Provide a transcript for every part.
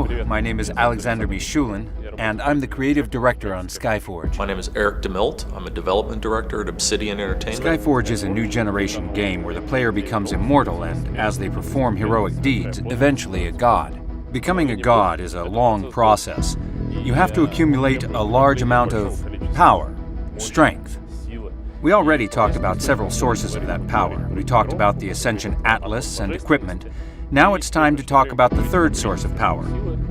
Hello, my name is Alexander Michulin, and I'm the creative director on Skyforge. My name is Eric DeMilt. I'm a development director at Obsidian Entertainment. Skyforge is a new generation game where the player becomes immortal and, as they perform heroic deeds, eventually a god. Becoming a god is a long process. You have to accumulate a large amount of power, strength. We already talked about several sources of that power. We talked about the Ascension Atlas and equipment. Now it's time to talk about the third source of power.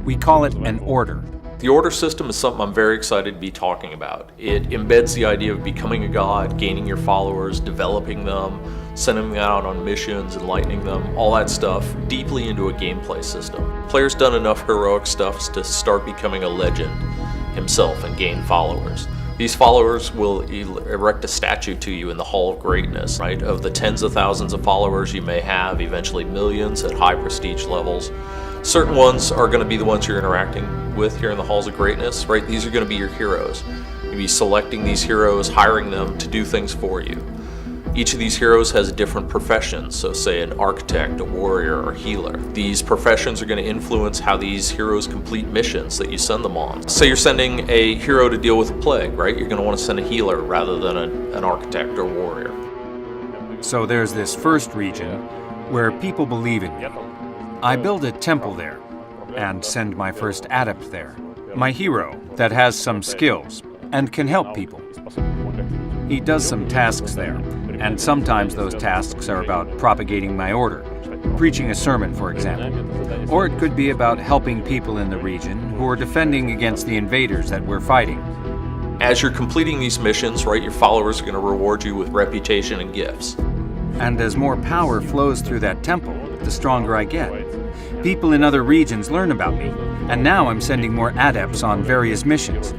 We call it an order. The order system is something I'm very excited to be talking about. It embeds the idea of becoming a god, gaining your followers, developing them, sending them out on missions, enlightening them, all that stuff, deeply into a gameplay system. Player's done enough heroic stuff to start becoming a legend himself and gain followers. These followers will erect a statue to you in the Hall of Greatness, right? Of the tens of thousands of followers you may have, eventually millions at high prestige levels. Certain ones are going to be the ones you're interacting with here in the Halls of Greatness, right? These are going to be your heroes. You'll be selecting these heroes, hiring them to do things for you. Each of these heroes has different professions, so say an architect, a warrior, or healer. These professions are going to influence how these heroes complete missions that you send them on. Say you're sending a hero to deal with a plague, right? You're going to want to send a healer rather than an architect or warrior. So there's this first region where people believe in me. I build a temple there and send my first adept there. My hero that has some skills and can help people. He does some tasks there, and sometimes those tasks are about propagating my order, preaching a sermon, for example. Or it could be about helping people in the region who are defending against the invaders that we're fighting. As you're completing these missions, right, your followers are going to reward you with reputation and gifts. And as more power flows through that temple, the stronger I get. People in other regions learn about me, and now I'm sending more adepts on various missions.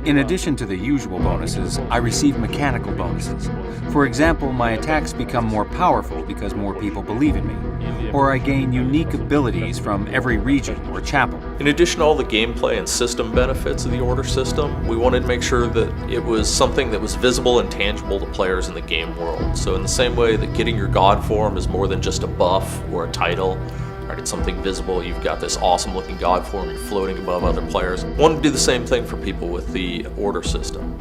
In addition to the usual bonuses, I receive mechanical bonuses. For example, my attacks become more powerful because more people believe in me, or I gain unique abilities from every region or chapel. In addition to all the gameplay and system benefits of the order system, we wanted to make sure that it was something that was visible and tangible to players in the game world. So in the same way that getting your god form is more than just a buff or a title, right, it's something visible, you've got this awesome looking god form, you're floating above other players. We wanted to do the same thing for people with the order system.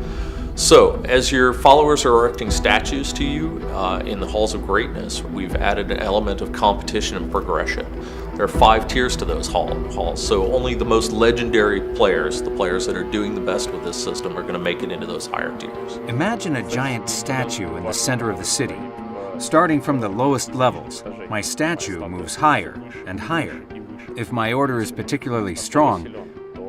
So, as your followers are erecting statues to you in the Halls of Greatness, we've added an element of competition and progression. There are 5 tiers to those halls, so only the most legendary players, the players that are doing the best with this system, are going to make it into those higher tiers. Imagine a giant statue in the center of the city. Starting from the lowest levels, my statue moves higher and higher. If my order is particularly strong,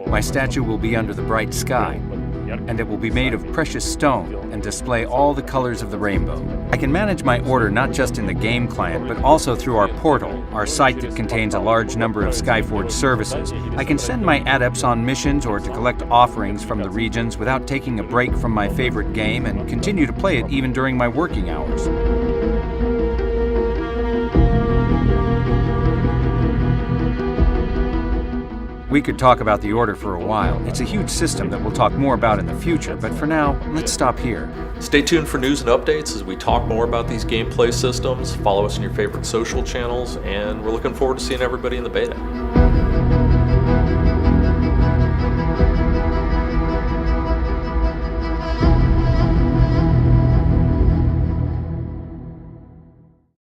my statue will be under the bright sky, and it will be made of precious stone and display all the colors of the rainbow. I can manage my order not just in the game client, but also through our portal, our site that contains a large number of Skyforge services. I can send my adepts on missions or to collect offerings from the regions without taking a break from my favorite game and continue to play it even during my working hours. We could talk about the order for a while. It's a huge system that we'll talk more about in the future, but for now, let's stop here. Stay tuned for news and updates as we talk more about these gameplay systems. Follow us on your favorite social channels, and we're looking forward to seeing everybody in the beta.